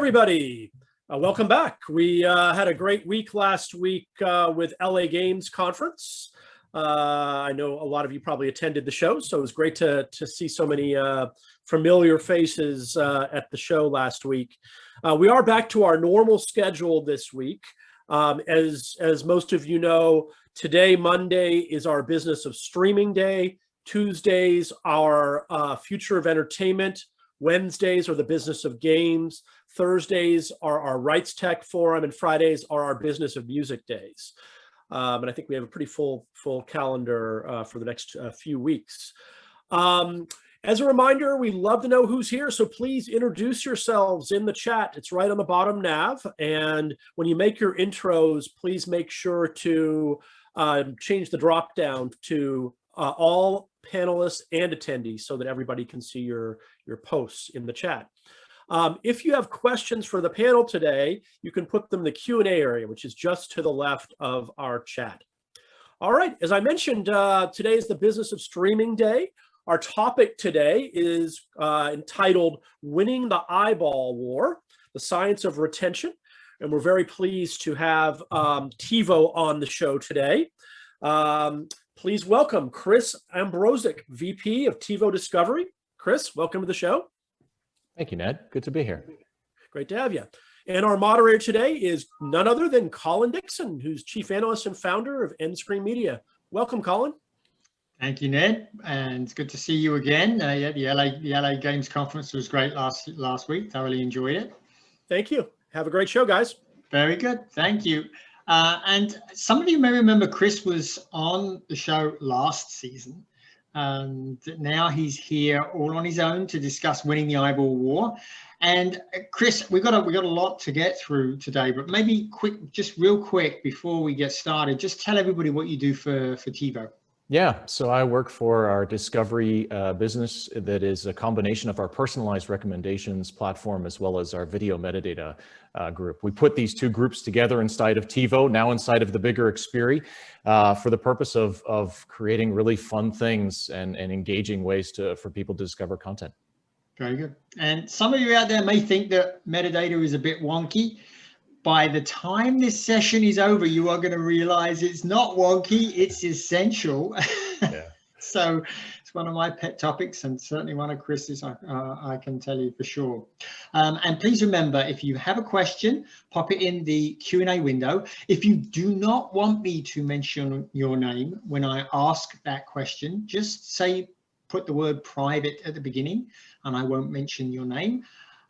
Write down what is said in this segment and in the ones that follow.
everybody. Welcome back. We had a great week last week with LA Games Conference. I know a lot of you probably attended the show, so it was great to see so many familiar faces at the show last week. We are back to our normal schedule this week. As most of you know, today, Monday, is our business of streaming day. Tuesdays are future of entertainment. Wednesdays are the business of games. Thursdays are our rights tech forum, and Fridays are our business of music days. And I think we have a pretty full calendar for the next few weeks. As a reminder, we love to know who's here, so please introduce yourselves in the chat. It's right on the bottom nav. And when you make your intros, please make sure to change the drop down to all panelists and attendees so that everybody can see your posts in the chat. If you have questions for the panel today, you can put them in the Q&A area, which is just to the left of our chat. All right, as I mentioned, today is the business of streaming day. Our topic today is entitled Winning the Eyeball War, the Science of Retention. And we're very pleased to have TiVo on the show today. Please welcome Chris Ambrozic, VP of TiVo Discovery. Chris, welcome to the show. Thank you, Ned. Good to be here. Great to have you. And our moderator today is none other than Colin Dixon, who's Chief Analyst and founder of nScreenMedia. Welcome, Colin. Thank you, Ned. And it's good to see you again. Yeah, the LA Games Conference was great last week. Thoroughly enjoyed it. Thank you. Have a great show, guys. Very good. Thank you. And some of you may remember Chris was on the show last season. And now he's here all on his own to discuss winning the eyeball war. And Chris, we got a lot to get through today, but maybe real quick before we get started, just tell everybody what you do for TiVo. Yeah, so I work for our Discovery business that is a combination of our personalized recommendations platform as well as our video metadata group. We put these two groups together inside of TiVo, now inside of the bigger Xperi, for the purpose of creating really fun things and engaging ways for people to discover content. Very good. And some of you out there may think that metadata is a bit wonky. By the time this session is over, you are going to realize it's not wonky, it's essential. Yeah. So it's one of my pet topics and certainly one of Chris's, I can tell you for sure. And please remember, if you have a question, pop it in the Q&A window. If you do not want me to mention your name when I ask that question, just put the word private at the beginning and I won't mention your name.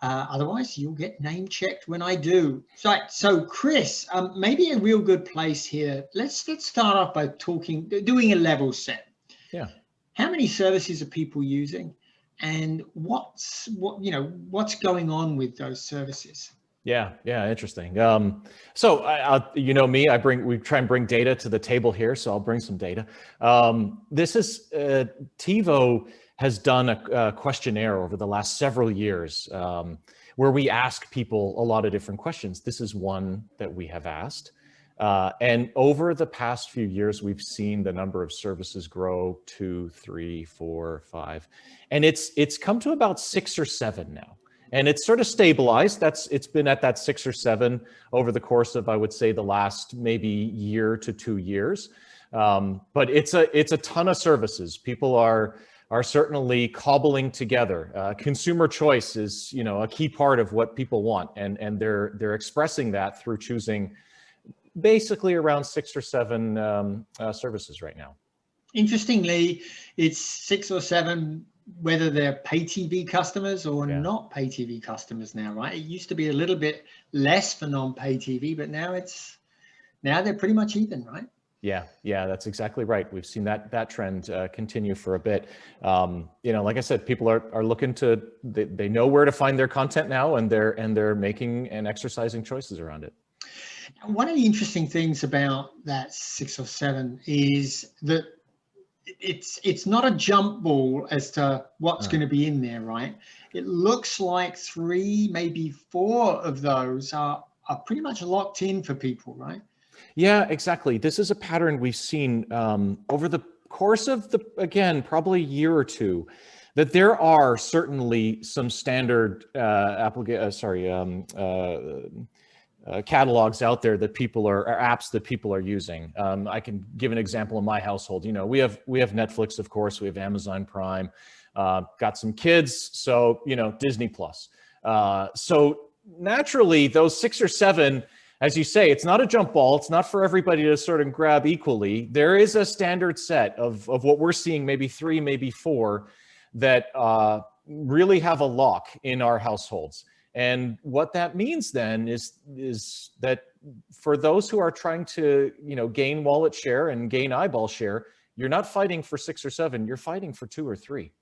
Otherwise, you'll get name checked when I do. So Chris, maybe a real good place here. Let's start off by doing a level set. Yeah. How many services are people using, and what's going on with those services? Yeah, interesting. So you know me, we try and bring data to the table here. So I'll bring some data. This is TiVo has done a questionnaire over the last several years where we ask people a lot of different questions. This is one that we have asked. And over the past few years, we've seen the number of services grow 2, 3, 4, 5. And it's come to about 6 or 7 now. And it's sort of stabilized. It's been at that 6 or 7 over the course of, I would say, the last maybe year to 2 years. But it's a ton of services. People are certainly cobbling together. Consumer choice is, a key part of what people want, and they're expressing that through choosing basically around 6 or 7 services right now. Interestingly, it's 6 or 7, whether they're pay TV customers or not pay TV customers now, right? It used to be a little bit less for non-pay TV, but now they're pretty much even, right? Yeah, that's exactly right. We've seen that trend continue for a bit. Like I said, people are looking they know where to find their content now, and they're making and exercising choices around it. One of the interesting things about that 6 or 7 is that it's not a jump ball as to what's going to be in there, right? It looks like 3, maybe 4 of those are pretty much locked in for people, right? Yeah, exactly. This is a pattern we've seen over the course of again, probably a year or two. that there are certainly some standard catalogs out there that people are, or apps that people are using. I can give an example in my household. You know, we have Netflix, of course, we have Amazon Prime, got some kids, so, you know, Disney Plus. So naturally, those 6 or 7, as you say, it's not a jump ball. It's not for everybody to sort of grab equally. There is a standard set of what we're seeing, maybe 3, maybe 4, that really have a lock in our households. And what that means then is that for those who are trying to, you know, gain wallet share and gain eyeball share, you're not fighting for 6 or 7, you're fighting for 2 or 3.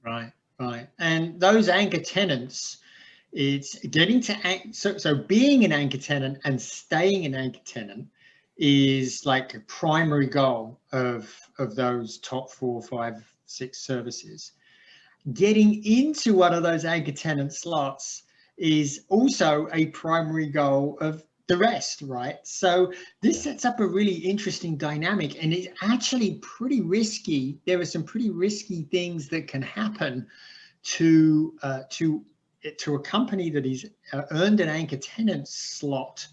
Right, right. And those anchor tenants, it's getting to, so being an anchor tenant and staying an anchor tenant is like a primary goal of those top 4, 5, 6 services. Getting into one of those anchor tenant slots is also a primary goal of the rest, right? So this sets up a really interesting dynamic, and it's actually pretty risky. There are some pretty risky things that can happen to a company that is earned an anchor tenant slot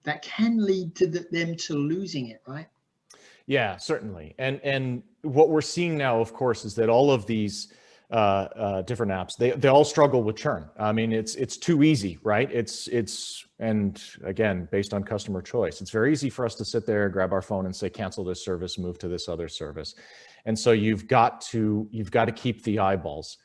that can lead to them to losing it, right? Yeah, certainly. And what we're seeing now, of course, is that all of these different apps, they all struggle with churn. I mean, it's too easy, right? And again, based on customer choice, it's very easy for us to sit there, grab our phone and say, cancel this service, move to this other service. And so you've got to keep the eyeballs.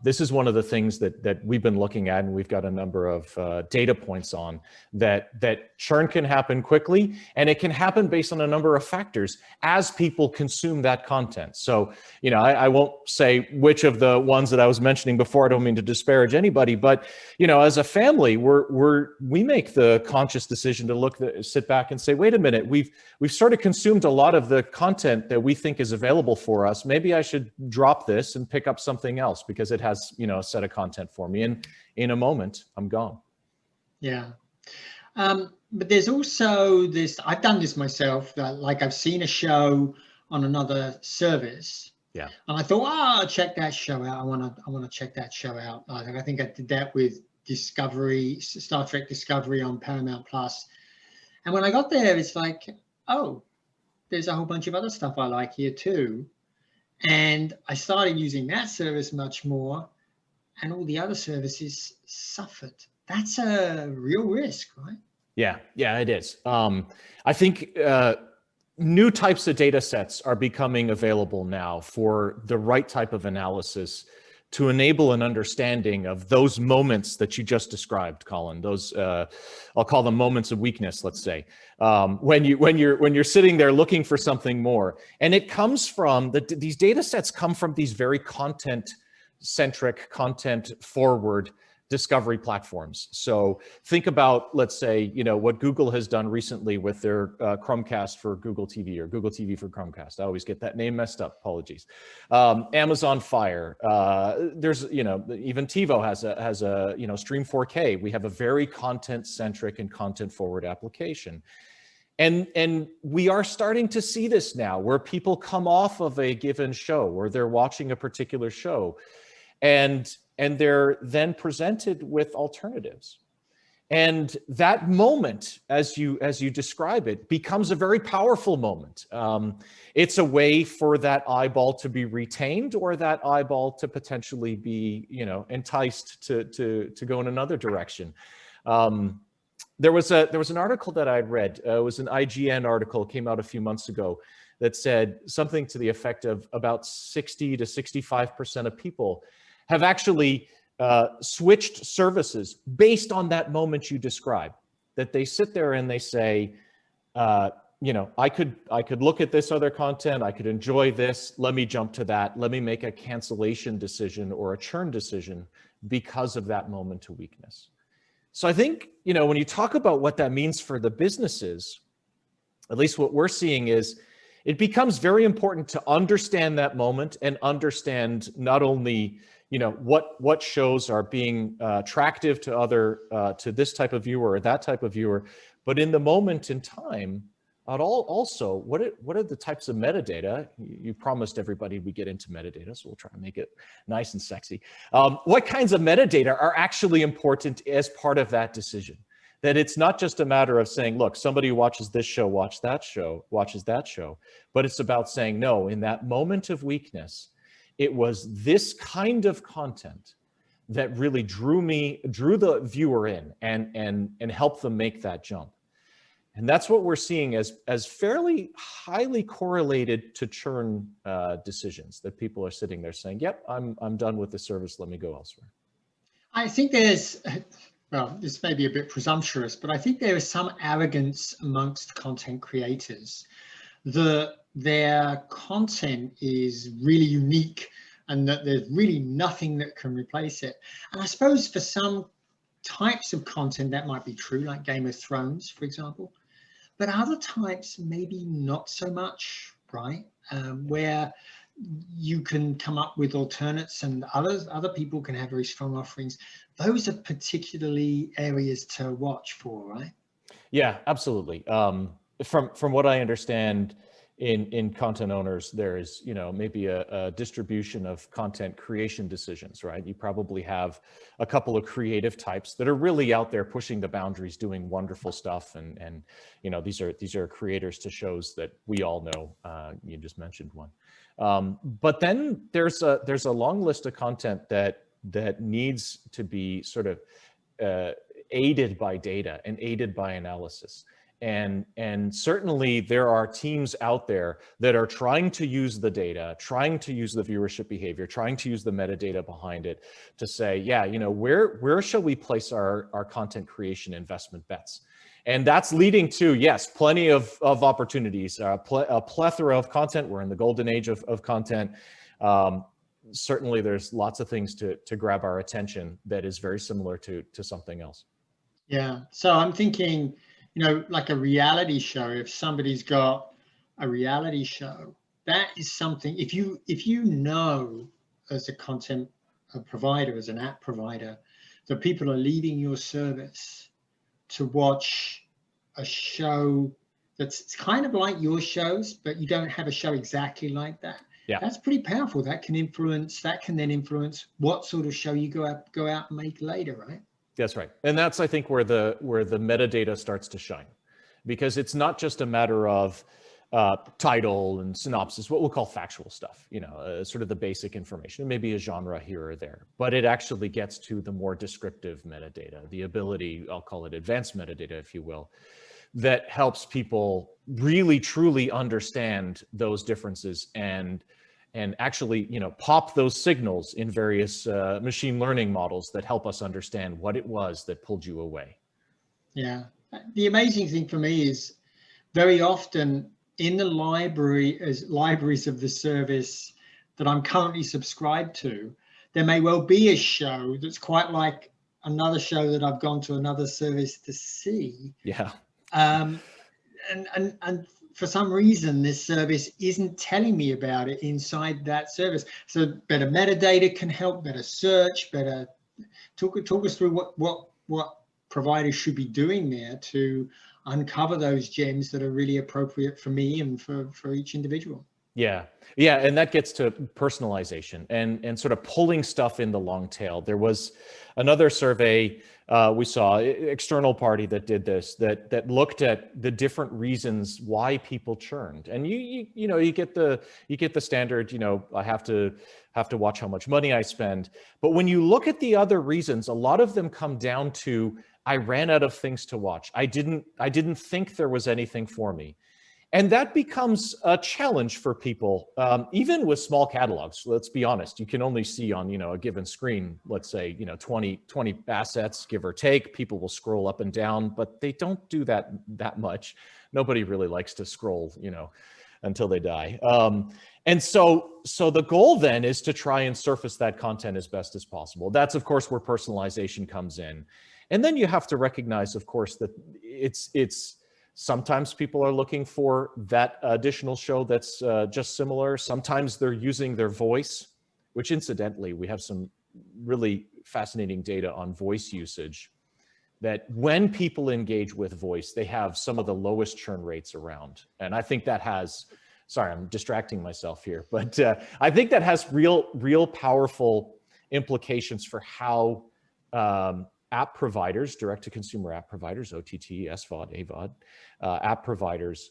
This is one of the things that we've been looking at, and we've got a number of data points on that churn can happen quickly, and it can happen based on a number of factors as people consume that content. So, you know, I won't say which of the ones that I was mentioning before. I don't mean to disparage anybody, but, you know, as a family, we make the conscious decision to sit back and say, wait a minute, we've sort of consumed a lot of the content that we think is available for us. Maybe I should drop this and pick up something else, because it has, you know, a set of content for me, and in a moment I'm gone. Yeah. But there's also this, I've done this myself, like I've seen a show on another service. Yeah. And I thought, I'll check that show out. I want to check that show out. I think I did that with Discovery, Star Trek Discovery on Paramount Plus. And when I got there, it's like, oh, there's a whole bunch of other stuff I like here too. And I started using that service much more, and all the other services suffered. That's a real risk, right? Yeah, it is. I think new types of data sets are becoming available now for the right type of analysis to enable an understanding of those moments that you just described, Colin. Those I'll call them moments of weakness, let's say, when you're sitting there looking for something more, and it comes from these data sets come from these very content-centric, content-forward discovery platforms. So think about, let's say, you know, what Google has done recently with their Chromecast for Google TV, or Google TV for Chromecast. I always get that name messed up, apologies. Amazon Fire, there's, you know, even TiVo has a, you know, Stream 4K. We have a very content-centric and content-forward application. And we are starting to see this now, where people come off of a given show, or they're watching a particular show, and they're then presented with alternatives. And that moment, as you describe it, becomes a very powerful moment. It's a way for that eyeball to be retained, or that eyeball to potentially be, you know, enticed to go in another direction. There was an article that I'd read. It was an IGN article, came out a few months ago, that said something to the effect of about 60 to 65% of people have actually switched services based on that moment you described. That they sit there and they say, you know, I could look at this other content, I could enjoy this, let me jump to that, let me make a cancellation decision or a churn decision because of that moment of weakness. So I think, you know, when you talk about what that means for the businesses, at least what we're seeing is, it becomes very important to understand that moment, and understand not only, you know, what shows are being attractive to to this type of viewer or that type of viewer, but in the moment in time, also, what are the types of metadata? You promised everybody we get into metadata, so we'll try to make it nice and sexy. What kinds of metadata are actually important as part of that decision? That it's not just a matter of saying, look, somebody who watches this show, watches that show, but it's about saying, no, in that moment of weakness, it was this kind of content that really drew the viewer in and helped them make that jump. And that's what we're seeing as fairly highly correlated to churn decisions, that people are sitting there saying, yep, I'm done with the service, let me go elsewhere. I think there's, well, this may be a bit presumptuous, but I think there is some arrogance amongst content creators that their content is really unique and that there's really nothing that can replace it. And I suppose for some types of content that might be true, like Game of Thrones, for example. But other types, maybe not so much, right? Where you can come up with alternates and other people can have very strong offerings. Those are particularly areas to watch for, right? Yeah, absolutely. From what I understand, in content owners, there is, maybe a distribution of content creation decisions, right? You probably have a couple of creative types that are really out there pushing the boundaries, doing wonderful stuff. And these are creators to shows that we all know. You just mentioned one. But then there's a long list of content that needs to be sort of aided by data and aided by analysis. And certainly there are teams out there that are trying to use the data, trying to use the viewership behavior, trying to use the metadata behind it to say, yeah, where shall we place our content creation investment bets? And that's leading to, yes, plenty of opportunities, a plethora of content. We're in the golden age of content. Certainly there's lots of things to grab our attention that is very similar to something else. Yeah, so I'm thinking, like a reality show, if somebody's got a reality show, that is something, if you know as a content provider, as an app provider, that people are leaving your service to watch a show that's kind of like your shows, but you don't have a show exactly like that. Yeah. That's pretty powerful. That can then influence what sort of show you go out and make later, right? That's right. And that's, I think, where the metadata starts to shine, because it's not just a matter of title and synopsis, what we'll call factual stuff, sort of the basic information, maybe a genre here or there, but it actually gets to the more descriptive metadata, the ability, I'll call it advanced metadata, if you will, that helps people really, truly understand those differences and actually, pop those signals in various machine learning models that help us understand what it was that pulled you away. Yeah. The amazing thing for me is very often in the libraries of the service that I'm currently subscribed to, there may well be a show that's quite like another show that I've gone to another service to see. Yeah. And for some reason, this service isn't telling me about it inside that service. So better metadata can help, better search, better talk us through what providers should be doing there to uncover those gems that are really appropriate for me and for each individual. Yeah, and that gets to personalization and sort of pulling stuff in the long tail. There was another survey we saw, external party that did this, that looked at the different reasons why people churned. And you get the standard, I have to watch how much money I spend. But when you look at the other reasons, a lot of them come down to, I ran out of things to watch. I didn't think there was anything for me. And that becomes a challenge for people, even with small catalogs. Let's be honest, you can only see on, a given screen, let's say, 20 assets, give or take. People will scroll up and down, but they don't do that much. Nobody really likes to scroll, until they die. And so the goal then is to try and surface that content as best as possible. That's, of course, where personalization comes in. And then you have to recognize, of course, that it's sometimes people are looking for that additional show that's just similar. Sometimes they're using their voice, which incidentally, we have some really fascinating data on voice usage that when people engage with voice, they have some of the lowest churn rates around. And I think that has, sorry, I'm distracting myself here, but I think that has real powerful implications for how app providers, direct-to-consumer app providers, OTT, SVOD, AVOD, app providers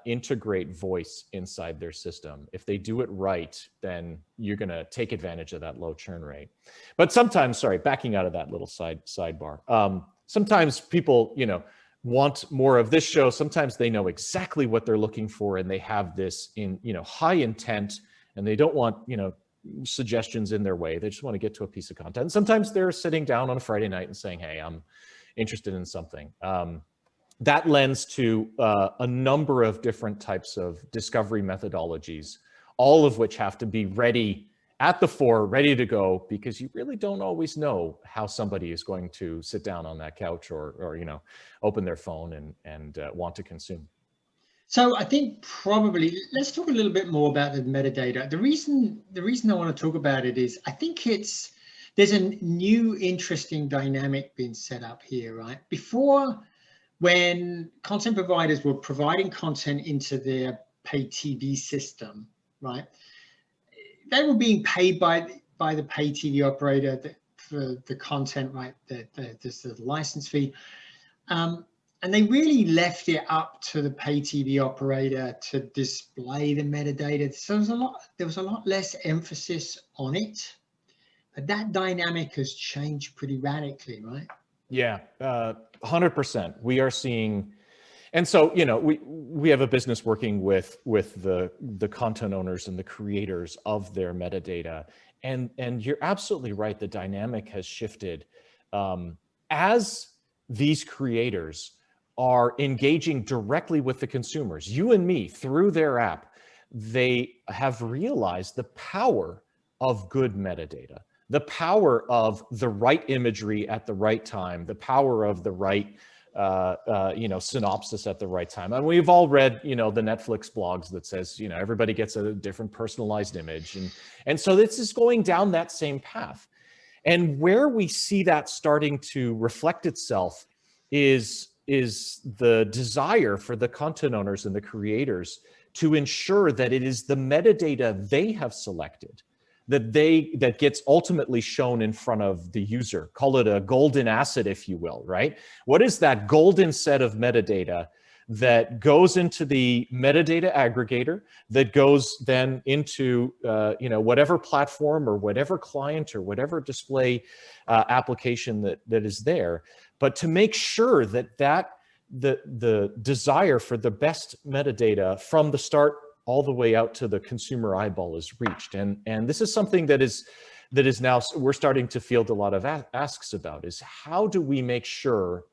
integrate voice inside their system. If they do it right, then you're going to take advantage of that low churn rate. But sometimes, sorry, backing out of that little sidebar, sometimes people, want more of this show. Sometimes they know exactly what they're looking for, and they have this in, high intent, and they don't want, suggestions in their way. They just want to get to a piece of content. And sometimes they're sitting down on a Friday night and saying, hey, I'm interested in something. That lends to a number of different types of discovery methodologies, all of which have to be ready at the fore, ready to go, because you really don't always know how somebody is going to sit down on that couch or open their phone and want to consume. So I think probably let's talk a little bit more about the metadata. The reason I want to talk about it is I think there's a new interesting dynamic being set up here, right? Before, when content providers were providing content into their pay TV system, right? They were being paid by the pay TV operator for the content, right? The license fee. And they really left it up to the pay TV operator to display the metadata. So there was a lot less emphasis on it. But that dynamic has changed pretty radically, right? Yeah, 100%. We are seeing, and so we have a business working with the content owners and the creators of their metadata, and you're absolutely right. The dynamic has shifted as these creators are engaging directly with the consumers, you and me, through their app. They have realized the power of good metadata, the power of the right imagery at the right time, the power of the right synopsis at the right time. And we've all read, the Netflix blogs that says, everybody gets a different personalized image. And so this is going down that same path. And where we see that starting to reflect itself is the desire for the content owners and the creators to ensure that it is the metadata they have selected that gets ultimately shown in front of the user. Call it a golden asset, if you will, right? What is that golden set of metadata that goes into the metadata aggregator, that goes then into whatever platform or whatever client or whatever display application that is there, but to make sure that the desire for the best metadata from the start all the way out to the consumer eyeball is reached. And this is something that is now, we're starting to field a lot of asks about, is how do we make sure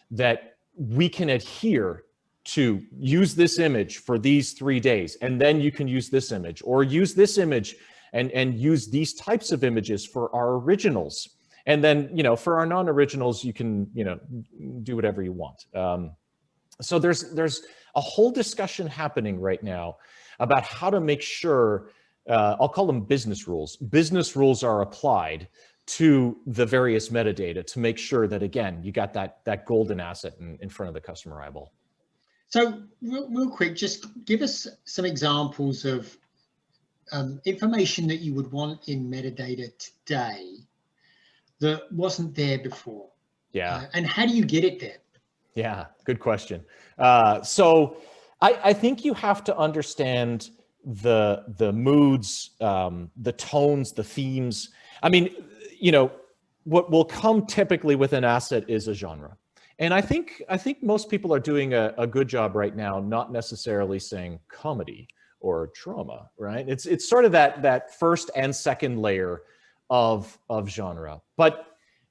that we can adhere to use this image for these 3 days, and then you can use this image, or use this image and use these types of images for our originals. And then, for our non-originals, you can, do whatever you want. So there's a whole discussion happening right now about how to make sure, I'll call them business rules. Business rules are applied to the various metadata to make sure that, again, you got that golden asset in front of the customer eyeball. So real quick, just give us some examples of information that you would want in metadata today that wasn't there before. Yeah. And how do you get it there? Yeah, good question. So I think you have to understand the moods, the tones, the themes. I mean, what will come typically with an asset is a genre. And I think most people are doing a good job right now, not necessarily saying comedy or drama, right? It's sort of that first and second layer of genre. But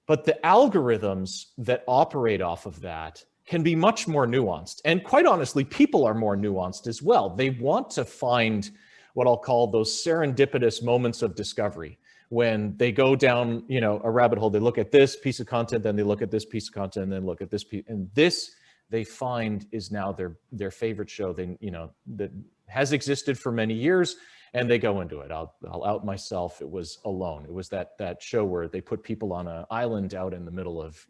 the algorithms that operate off of that can be much more nuanced. And quite honestly, people are more nuanced as well. They want to find what I'll call those serendipitous moments of discovery. When they go down, a rabbit hole, they look at this piece of content, then they look at this piece of content, and then look at this piece, and this they find is now their favorite show. That has existed for many years, and they go into it. I'll out myself. It was Alone. It was that show where they put people on an island out in the middle of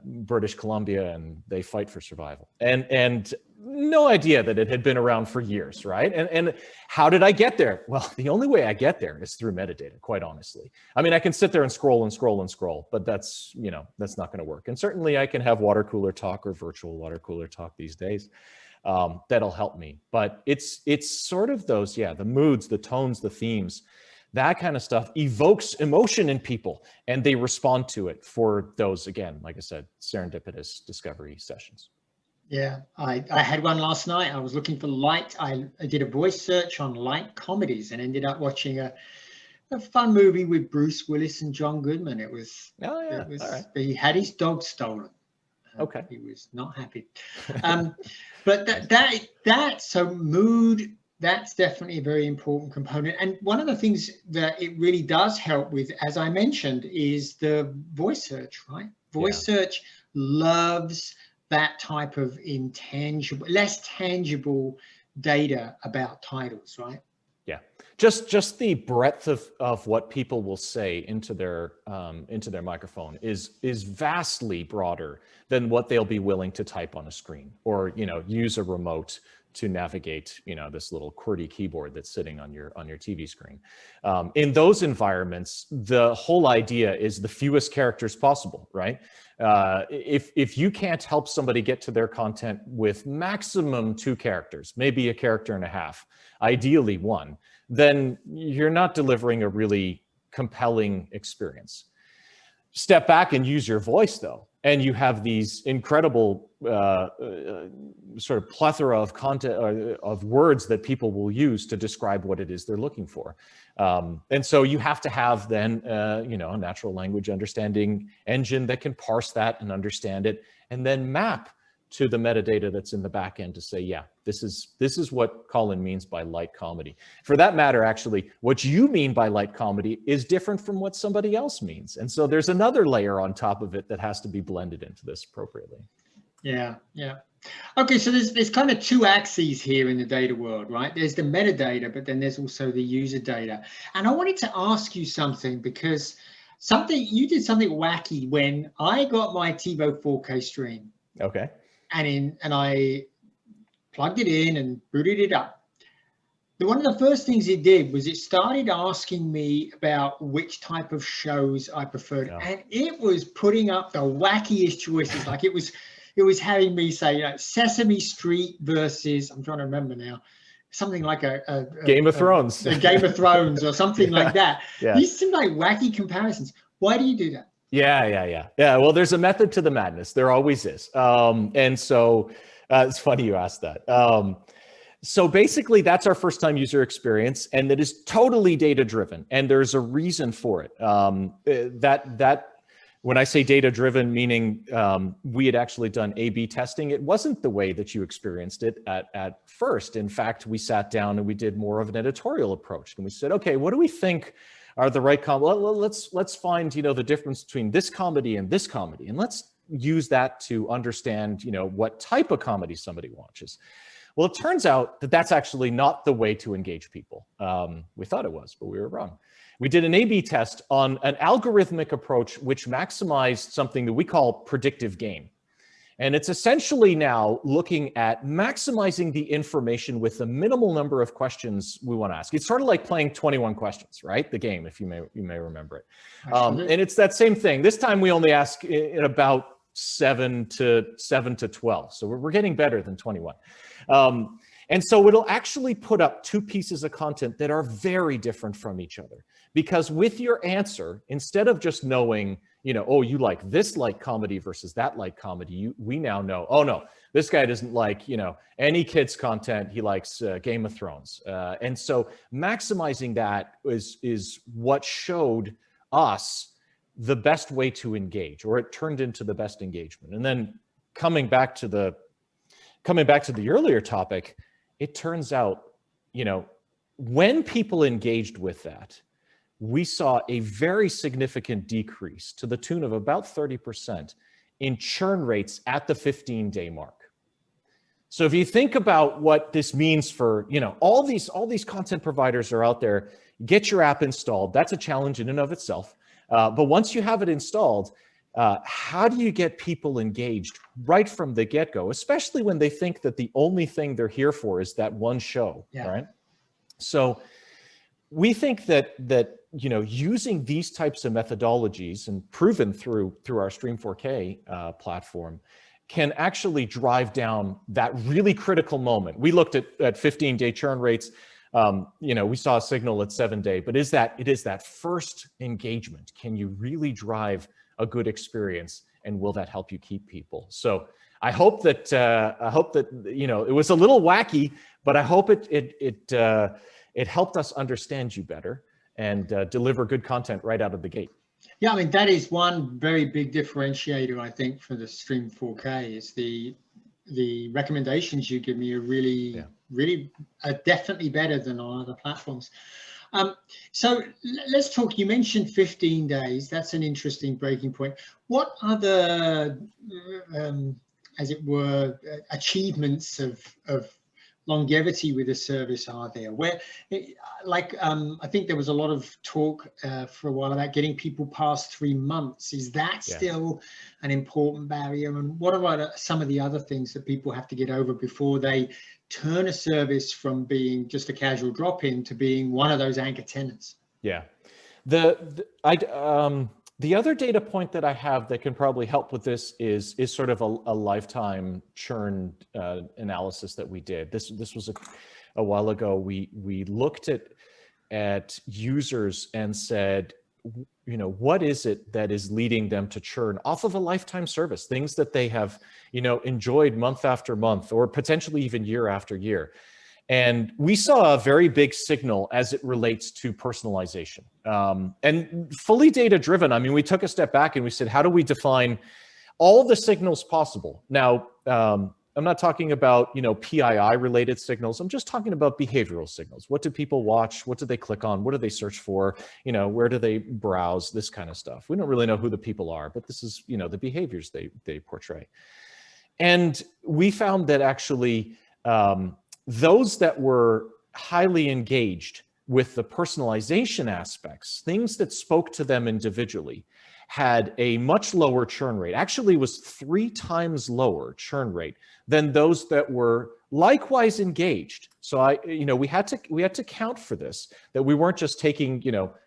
British Columbia, and they fight for survival. And no idea that it had been around for years, right? And how did I get there? Well, the only way I get there is through metadata, quite honestly. I mean, I can sit there and scroll and scroll and scroll, but that's, you know, that's not going to work. And certainly I can have water cooler talk or virtual water cooler talk these days. That'll help me. But it's sort of those, yeah, the moods, the tones, the themes, that kind of stuff evokes emotion in people, and they respond to it for those, again, like I said, serendipitous discovery sessions. Yeah, I had one last night. I was looking for light. I did a voice search on light comedies and ended up watching a fun movie with Bruce Willis and John Goodman. It was, oh yeah, it was, all right. He had his dog stolen. Okay. He was not happy. But so mood, that's definitely a very important component. And one of the things that it really does help with, as I mentioned, is the voice search, right? Voice search loves that type of intangible, less tangible data about titles, right? Yeah, just the breadth of what people will say into their microphone is vastly broader than what they'll be willing to type on a screen, or, you know, use a remote to navigate, you know, this little QWERTY keyboard that's sitting on your TV screen. In those environments, the whole idea is the fewest characters possible, right? If you can't help somebody get to their content with maximum 2 characters, maybe a character and a half, ideally 1, then you're not delivering a really compelling experience. Step back and use your voice, though, and you have these incredible sort of plethora of content, of words that people will use to describe what it is they're looking for. And so you have to have then, you know, a natural language understanding engine that can parse that and understand it, and then map to the metadata that's in the back end to say, yeah, this is what Colin means by light comedy. For that matter, actually, what you mean by light comedy is different from what somebody else means. And so there's another layer on top of it that has to be blended into this appropriately. Yeah, yeah. Okay, so there's kind of 2 axes here in the data world, right? There's the metadata, but then there's also the user data. And I wanted to ask you something, because you did something wacky when I got my TiVo 4K stream. Okay. And I plugged it in and booted it up. One of the first things it did was it started asking me about which type of shows I preferred. Yeah. And it was putting up the wackiest choices. Like it was having me say, you know, Sesame Street versus, I'm trying to remember now, something like a Game of Thrones. A Game of Thrones or something like that. Yeah. These seem like wacky comparisons. Why do you do that? Yeah. Well, there's a method to the madness. There always is. And so it's funny you asked that. So basically, that's our first time user experience, and that is totally data driven. And there's a reason for it. That when I say data driven, meaning we had actually done A/B testing. It wasn't the way that you experienced it at first. In fact, we sat down and we did more of an editorial approach, and we said, okay, what do we think are the right let's find, you know, the difference between this comedy and this comedy, and let's use that to understand, you know, what type of comedy somebody watches. Well, it turns out that that's actually not the way to engage people. We thought it was, but we were wrong. We did an A/B test on an algorithmic approach which maximized something that we call predictive game. And it's essentially now looking at maximizing the information with the minimal number of questions we want to ask. It's sort of like playing 21 questions, right? The game, if you may remember it. And it's that same thing. This time we only ask in about 7 to 12. So we're getting better than 21. And so it'll actually put up 2 pieces of content that are very different from each other. Because with your answer, instead of just knowing, you know, oh, you like this light comedy versus that light comedy, we now know, oh no, this guy doesn't like, you know, any kids content. He likes Game of Thrones. And so maximizing that is what showed us the best way to engage, or it turned into the best engagement. And then coming back to the earlier topic, it turns out, you know, when people engaged with that, we saw a very significant decrease to the tune of about 30% in churn rates at the 15-day mark. So if you think about what this means for, you know, all these content providers are out there, get your app installed. That's a challenge in and of itself. But once you have it installed, how do you get people engaged right from the get-go, especially when they think that the only thing they're here for is that one show, right? So we think that using these types of methodologies, and proven through our Stream 4K platform, can actually drive down that really critical moment. We looked at 15-day churn rates. We saw a signal at 7-day, but it is that first engagement. Can you really drive a good experience, and will that help you keep people? So I hope that it was a little wacky, but I hope it helped us understand you better and deliver good content right out of the gate. Yeah, I mean, that is one very big differentiator, I think, for the Stream 4K is the recommendations you give me are really definitely better than on other platforms. So let's talk, you mentioned 15 days. That's an interesting breaking point. What other, as it were, achievements of longevity with a service are there? Where, I think there was a lot of talk for a while about getting people past 3 months. Is that still an important barrier? And what about some of the other things that people have to get over before they turn a service from being just a casual drop-in to being one of those anchor tenants? Yeah, the other data point that I have that can probably help with this is sort of a lifetime churn analysis that we did. This was a while ago. We looked at users and said, what is it that is leading them to churn off of a lifetime service? Things that they have, enjoyed month after month, or potentially even year after year. And we saw a very big signal as it relates to personalization, and fully data driven. I mean, we took a step back and we said, how do we define all the signals possible? Now, I'm not talking about, PII related signals. I'm just talking about behavioral signals. What do people watch? What do they click on? What do they search for? Where do they browse? This kind of stuff. We don't really know who the people are, but this is, the behaviors they portray. And we found that actually, those that were highly engaged with the personalization aspects, things that spoke to them individually, had a much lower churn rate. Actually was 3 times lower churn rate than those that were likewise engaged. So we had to count for this, that we weren't just taking,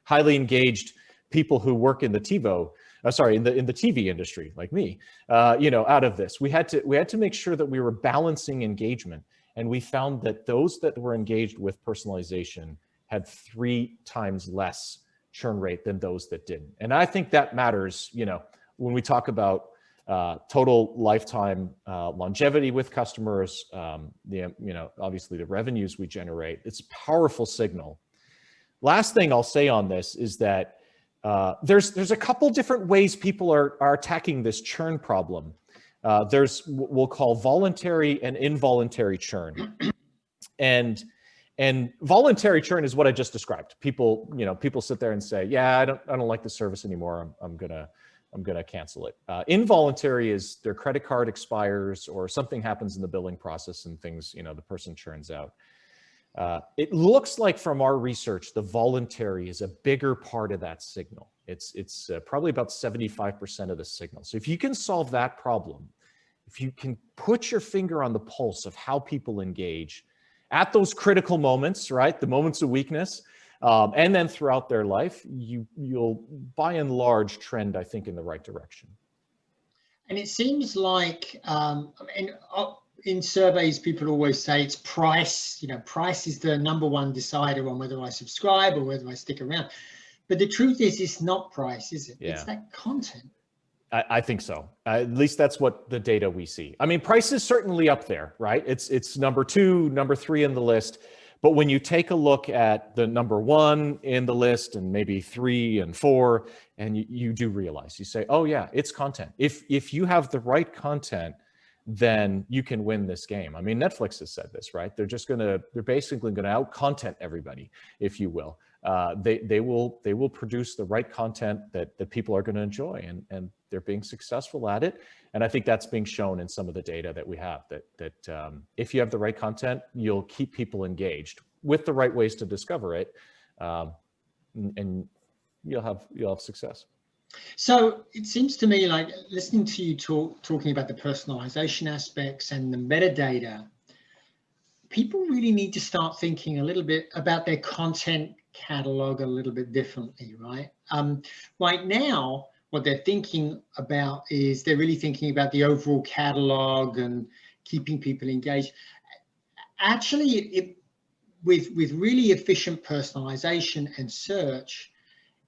highly engaged people who work in the TiVo, in the TV industry like me, out of this. We had to make sure that we were balancing engagement. And we found that those that were engaged with personalization had 3 times less churn rate than those that didn't. And I think that matters, when we talk about total lifetime longevity with customers, obviously the revenues we generate. It's a powerful signal. Last thing I'll say on this is that there's a couple different ways people are attacking this churn problem. There's what we'll call voluntary and involuntary churn. And voluntary churn is what I just described. People sit there and say, yeah, I don't like the service anymore. I'm gonna cancel it. Involuntary is their credit card expires or something happens in the billing process and things, the person churns out. It looks like from our research, the voluntary is a bigger part of that signal. It's probably about 75% of the signal. So if you can solve that problem, if you can put your finger on the pulse of how people engage at those critical moments, right, the moments of weakness, and then throughout their life, you'll by and large trend, I think, in the right direction. And it seems like, in surveys, people always say it's price. Price is the #1 decider on whether I subscribe or whether I stick around. But the truth is, it's not price, is it? Yeah. It's that content. I think so. At least that's what the data we see. I mean, price is certainly up there, right? It's #2, #3 in the list. But when you take a look at the #1 in the list and maybe 3 and 4, and you do realize, you say, oh yeah, it's content. If you have the right content, then you can win this game. I mean, Netflix has said this, right? They're basically gonna out content everybody, if you will. They will produce the right content that people are going to enjoy, and they're being successful at it. And I think that's being shown in some of the data that we have, that if you have the right content, you'll keep people engaged with the right ways to discover it, and you'll have success. So it seems to me like listening to you talking about the personalization aspects and the metadata, people really need to start thinking a little bit about their content catalog a little bit differently, right? Right now, what they're thinking about is they're really thinking about the overall catalog and keeping people engaged. Actually, with really efficient personalization and search,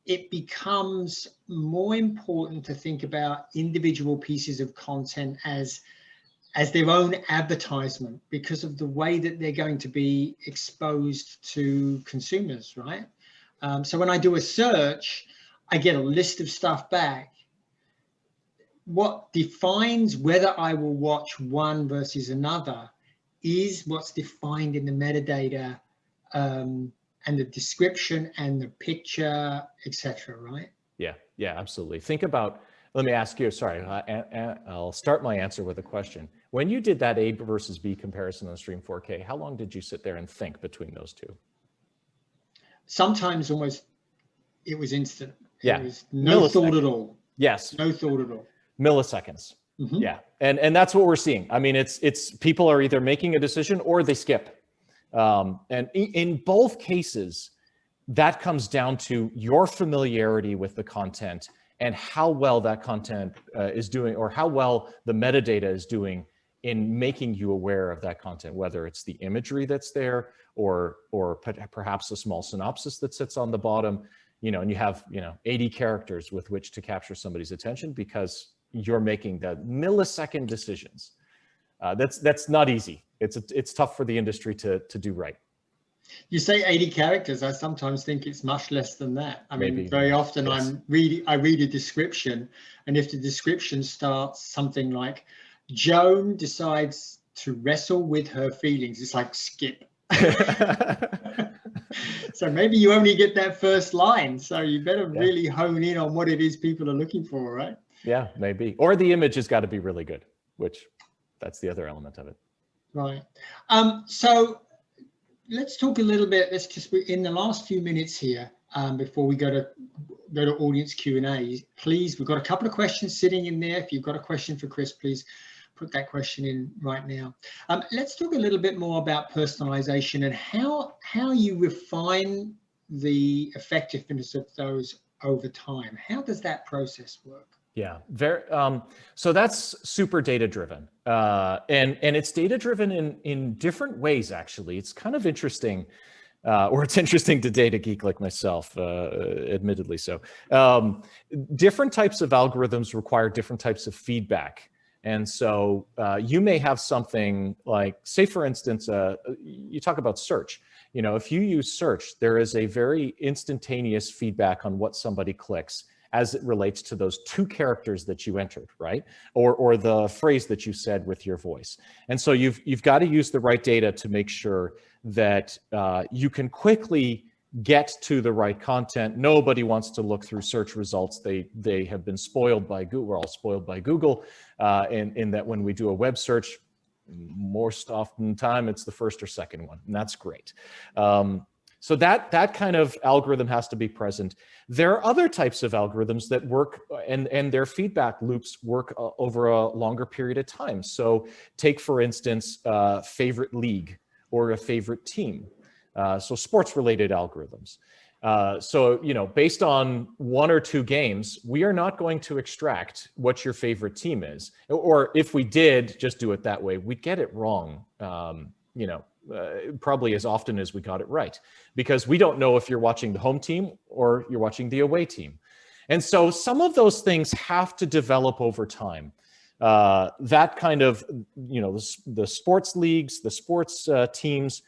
it becomes more important to think about individual pieces of content as their own advertisement because of the way that they're going to be exposed to consumers, right? So when I do a search, I get a list of stuff back. What defines whether I will watch one versus another is what's defined in the metadata and the description and the picture, etc. Right? Yeah, absolutely. Think about, let me ask you, sorry, I'll start my answer with a question. When you did that A versus B comparison on Stream 4K, how long did you sit there and think between those two? Sometimes almost it was instant. Yeah. It was no thought at all. Yes. No thought at all. Milliseconds. Mm-hmm. Yeah. And that's what we're seeing. I mean, it's people are either making a decision or they skip. And in both cases, that comes down to your familiarity with the content and how well that content is doing, or how well the metadata is doing in making you aware of that content, whether it's the imagery that's there or perhaps a small synopsis that sits on the bottom, and you have, 80 characters with which to capture somebody's attention because you're making the millisecond decisions. That's not easy. It's tough for the industry to do right. You say 80 characters. I sometimes think it's much less than that. I mean, very often yes. I read a description, and if the description starts something like Joan decides to wrestle with her feelings, it's like skip. So maybe you only get that first line. So you better really hone in on what it is people are looking for, right? Yeah, maybe. Or the image has got to be really good, which that's the other element of it. Right. So let's talk a little bit. Let's just, in the last few minutes here, before we go to audience Q&A, please, we've got a couple of questions sitting in there. If you've got a question for Chris, please put that question in right now. Let's talk a little bit more about personalization and how you refine the effectiveness of those over time. How does that process work? Yeah, so that's super data driven, and it's data driven in different ways. Actually, it's kind of interesting, or it's interesting to data geek like myself, admittedly so. Different types of algorithms require different types of feedback, and so you may have something like, say, for instance, you talk about search. If you use search, there is a very instantaneous feedback on what somebody clicks as it relates to those two characters that you entered, right? Or the phrase that you said with your voice. And so you've got to use the right data to make sure that you can quickly get to the right content. Nobody wants to look through search results. They have been spoiled by Google. We're all spoiled by Google in that when we do a web search, most often time it's the first or second one, and that's great. So that kind of algorithm has to be present. There are other types of algorithms that work, and their feedback loops work over a longer period of time. So take, for instance, favorite league or a favorite team. So sports-related algorithms. So, based on one or two games, we are not going to extract what your favorite team is. Or if we did just do it that way, we'd get it wrong, probably as often as we got it right, because we don't know if you're watching the home team or you're watching the away team. And so some of those things have to develop over time. That kind of, the sports leagues, the sports teams,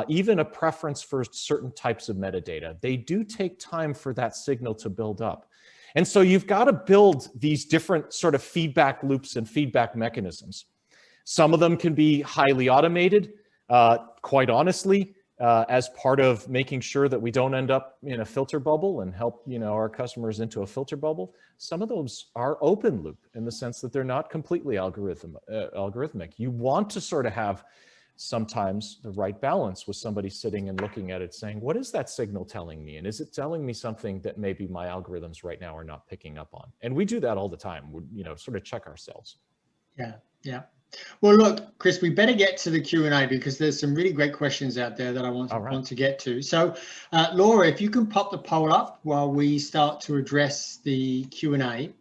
even a preference for certain types of metadata, they do take time for that signal to build up. And so you've got to build these different sort of feedback loops and feedback mechanisms. Some of them can be highly automated. Quite honestly, as part of making sure that we don't end up in a filter bubble and help our customers into a filter bubble, some of those are open loop in the sense that they're not completely algorithmic. You want to sort of have sometimes the right balance with somebody sitting and looking at it saying, what is that signal telling me? And is it telling me something that maybe my algorithms right now are not picking up on? And we do that all the time. We, sort of check ourselves. Yeah, yeah. Well, look, Chris, we better get to the Q&A because there's some really great questions out there that I want to get to. So, Laura, if you can pop the poll up while we start to address the Q&A.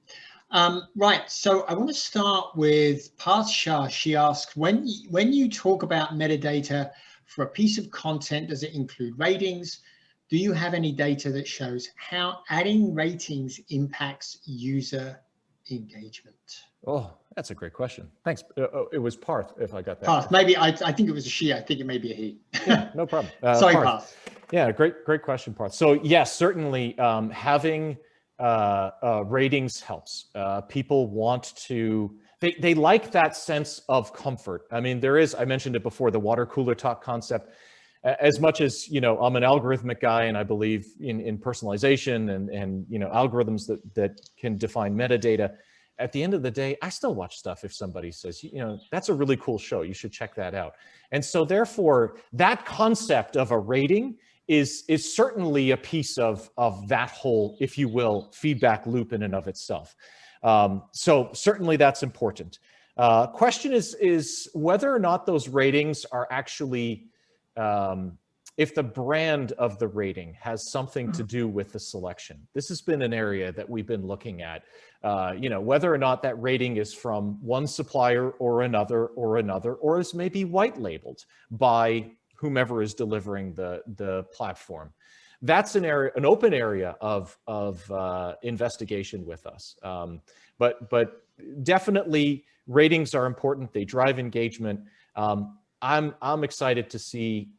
Right, so I want to start with Parth Shah. She asks, when you talk about metadata for a piece of content, does it include ratings? Do you have any data that shows how adding ratings impacts user engagement? Oh, that's a great question. Thanks. It was Parth, if I got that. Parth, maybe I think it was a she. I think it may be a he. Yeah, no problem. Sorry, Parth. Yeah, great question, Parth. So yes, certainly having ratings helps. People want to, they like that sense of comfort. I mean, I mentioned it before, the water cooler talk concept. As much as, I'm an algorithmic guy and I believe in personalization and algorithms that can define metadata. At the end of the day, I still watch stuff if somebody says, that's a really cool show, you should check that out. And so therefore, that concept of a rating is certainly a piece of that whole, if you will, feedback loop in and of itself. So certainly that's important. Question is whether or not those ratings are actually, if the brand of the rating has something to do with the selection. This has been an area that we've been looking at, whether or not that rating is from one supplier or another, or is maybe white labeled by whomever is delivering the platform. That's an open area of investigation with us. But definitely ratings are important. They drive engagement. I'm excited to see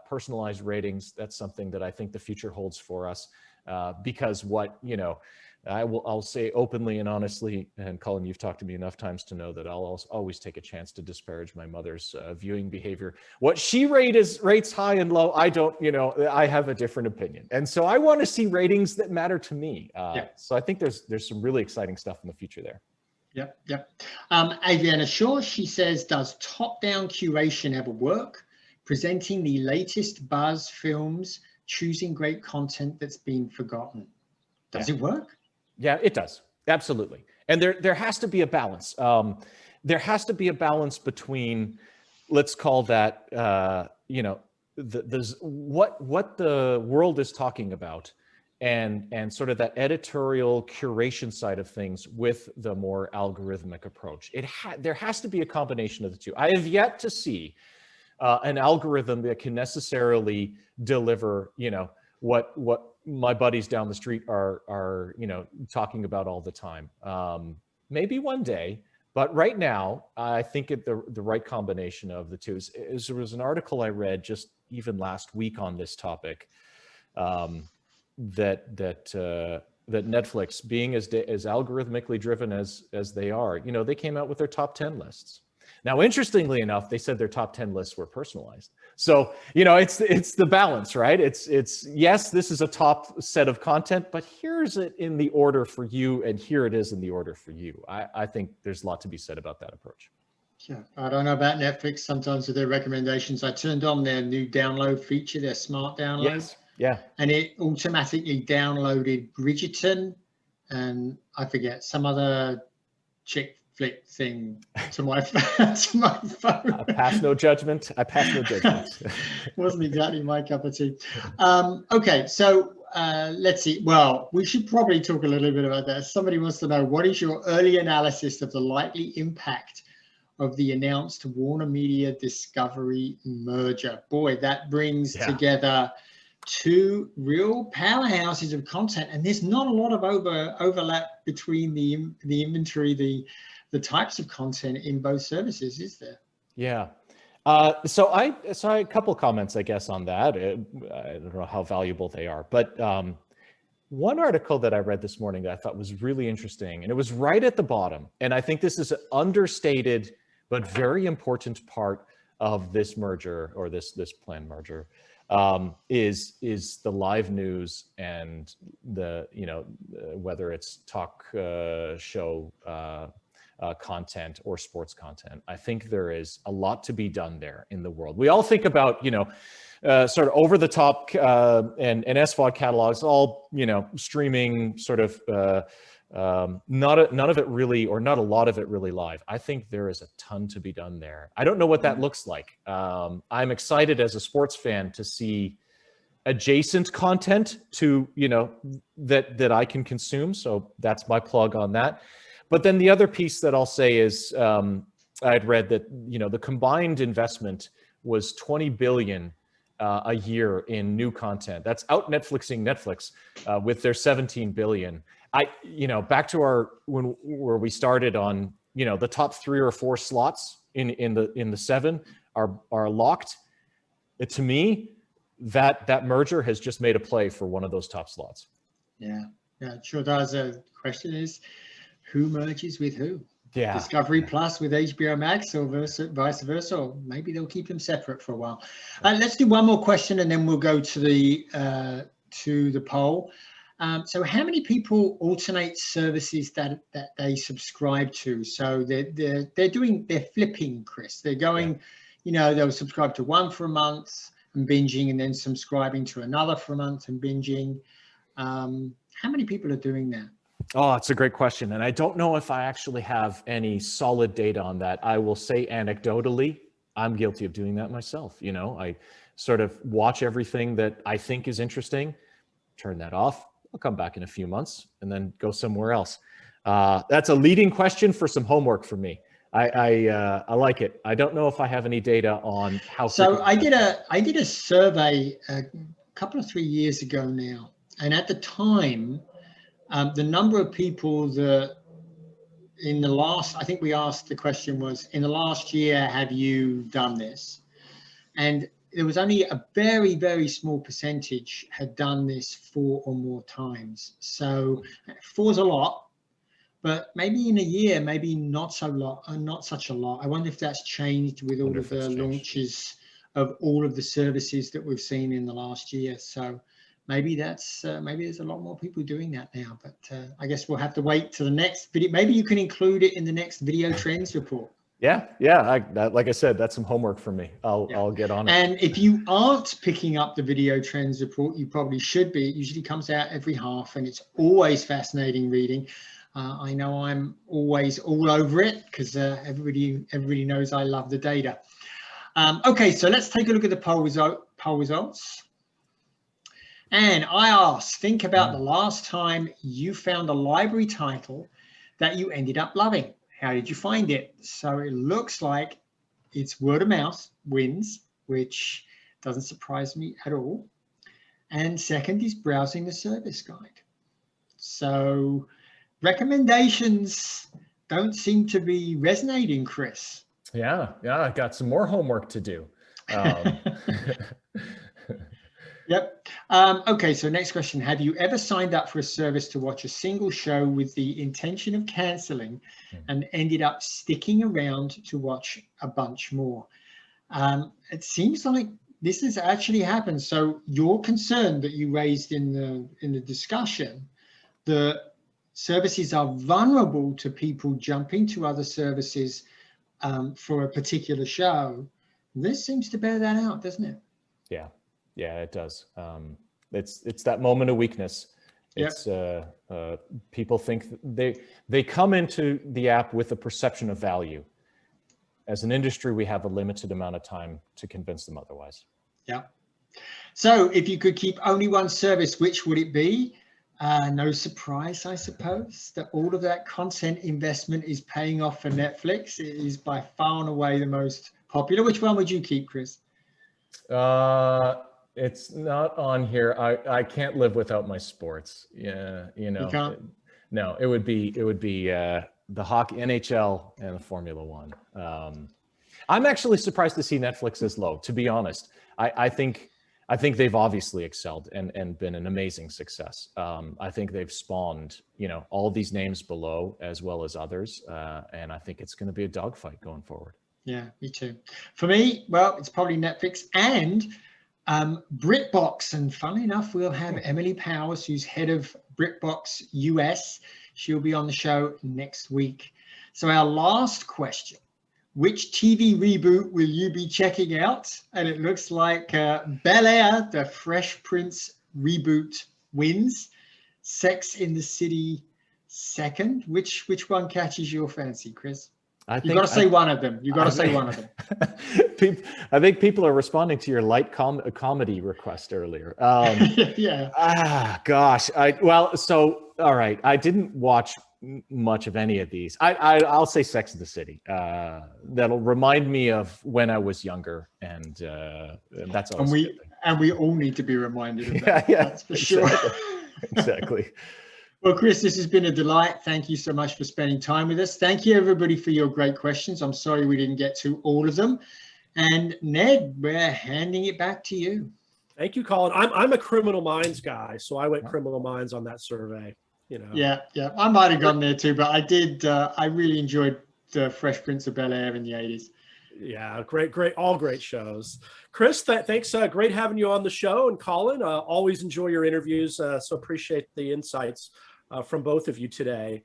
personalized ratings. That's something that I think the future holds for us because I'll say openly and honestly, and Colin, you've talked to me enough times to know that I'll always take a chance to disparage my mother's viewing behavior. What she rates high and low, I don't, I have a different opinion. And so I want to see ratings that matter to me. So I think there's some really exciting stuff in the future there. Yep. Adriana Shaw, she says, does top-down curation ever work? Presenting the latest buzz films, choosing great content that's been forgotten. Does it work? Yeah, it does. Absolutely. And there has to be a balance. There has to be a balance between, let's call that, what the world is talking about and sort of that editorial curation side of things with the more algorithmic approach. There has to be a combination of the two. I have yet to see an algorithm that can necessarily deliver, what my buddies down the street are talking about all the time. Maybe one day, but right now, I think the right combination of the two is there was an article I read just even last week on this topic. That Netflix, being as algorithmically driven as they are, they came out with their top 10 lists. Now, interestingly enough, they said their top 10 lists were personalized. So, it's the balance, right? It's yes, this is a top set of content, but here's it in the order for you, and here it is in the order for you. I think there's a lot to be said about that approach. Yeah, I don't know about Netflix. Sometimes with their recommendations, I turned on their new download feature, their smart download. Yes. Yeah. And it automatically downloaded Bridgerton and I forget some other chick flick thing to my phone. I pass no judgment. Wasn't exactly my cup of tea. Okay, so let's see. Well, we should probably talk a little bit about that. Somebody wants to know, what is your early analysis of the likely impact of the announced Warner Media Discovery merger? Boy, that brings together two real powerhouses of content, and there's not a lot of overlap between the inventory, the types of content in both services, is there? Yeah. So I a couple comments, I guess, on that. I don't know how valuable they are, but one article that I read this morning that I thought was really interesting, and it was right at the bottom, and I think this is an understated but very important part of this merger, or this planned merger, is the live news and the, whether it's talk show content or sports content. I think there is a lot to be done there in the world. We all think about, sort of over the top and SVOD catalogs, all, streaming sort of, none of it really, or not a lot of it really live. I think there is a ton to be done there. I don't know what that looks like. I'm excited as a sports fan to see adjacent content to, that I can consume. So that's my plug on that. But then the other piece that I'll say is, I had read that, the combined investment was 20 billion a year in new content. That's out Netflixing Netflix with their 17 billion. Back to where we started on, the top 3 or 4 slots in the 7 are locked. To me, that merger has just made a play for one of those top slots. Yeah, it sure does. The question is, who merges with who? Yeah. Discovery Plus with HBO Max, or vice versa, or maybe they'll keep them separate for a while. Let's do one more question, and then we'll go to the poll. So how many people alternate services that they subscribe to? So they're flipping, Chris. They're going, they'll subscribe to one for a month and binging, and then subscribing to another for a month and binging. How many people are doing that? Oh, it's a great question. And I don't know if I actually have any solid data on that. I will say anecdotally, I'm guilty of doing that myself. I sort of watch everything that I think is interesting, turn that off. I'll come back in a few months and then go somewhere else. That's a leading question for some homework for me. I like it. I don't know if I have any data on how. So I did a survey a couple of 3 years ago now, and at the time, the number of people that I think we asked, the question was, in the last year, have you done this? And there was only a very, very small percentage had done this 4 or more times. So 4 is a lot, but maybe in a year, maybe not such a lot. I wonder if that's changed with all of the launches of all of the services that we've seen in the last year. So maybe there's a lot more people doing that now, but I guess we'll have to wait to the next video. Maybe you can include it in the next video trends report. Yeah. Like I said, that's some homework for me. I'll get on it. And if you aren't picking up the video trends report, you probably should be. It usually comes out every half, and it's always fascinating reading. I know I'm always all over it because everybody knows I love the data. Okay, so let's take a look at the poll results. And I asked, think about the last time you found a library title that you ended up loving. How did you find it? So it looks like it's word of mouth wins, which doesn't surprise me at all. And second is browsing the service guide. So recommendations don't seem to be resonating, Chris. Yeah, I got some more homework to do. Yep. Okay, so next question. Have you ever signed up for a service to watch a single show with the intention of canceling and ended up sticking around to watch a bunch more? It seems like this has actually happened. So your concern that you raised in the discussion, the services are vulnerable to people jumping to other services for a particular show. This seems to bear that out, doesn't it? Yeah, it does. It's that moment of weakness. It's people think they come into the app with a perception of value. As an industry, we have a limited amount of time to convince them otherwise. Yeah. So if you could keep only one service, which would it be? No surprise, I suppose, that all of that content investment is paying off for Netflix. It is by far and away the most popular. Which one would you keep, Chris? It's not on here. I can't live without my sports. Yeah, You can't? No, it would be the hockey, NHL, and the Formula One. I'm actually surprised to see Netflix as low, to be honest. I think they've obviously excelled and been an amazing success. I think they've spawned, all these names below as well as others, and I think it's going to be a dogfight going forward. Yeah, me too. For me, well, it's probably Netflix and BritBox. And funnily enough, we'll have Emily Powers, who's head of BritBox US. She'll be on the show next week. So our last question, which TV reboot will you be checking out? And it looks like Bel-Air, the Fresh Prince reboot wins. Sex in the City second. Which one catches your fancy, Chris? You got to say one of them. You got to say one of them. I think people are responding to your light comedy request earlier. Yeah. Gosh. All right. I didn't watch much of any of these. I'll say Sex in the City. That'll remind me of when I was younger, and that's all. And we all need to be reminded of that. Yeah, that's for sure. Exactly. Well, Chris, this has been a delight. Thank you so much for spending time with us. Thank you, everybody, for your great questions. I'm sorry we didn't get to all of them. And Ned, we're handing it back to you. Thank you, Colin. I'm a Criminal Minds guy, so I went Criminal Minds on that survey. You know. Yeah. I might have gone there too, but I did. I really enjoyed the Fresh Prince of Bel-Air in the 80s. Yeah, great, all great shows. Chris, thanks. Great having you on the show. And Colin, always enjoy your interviews. So appreciate the insights from both of you today.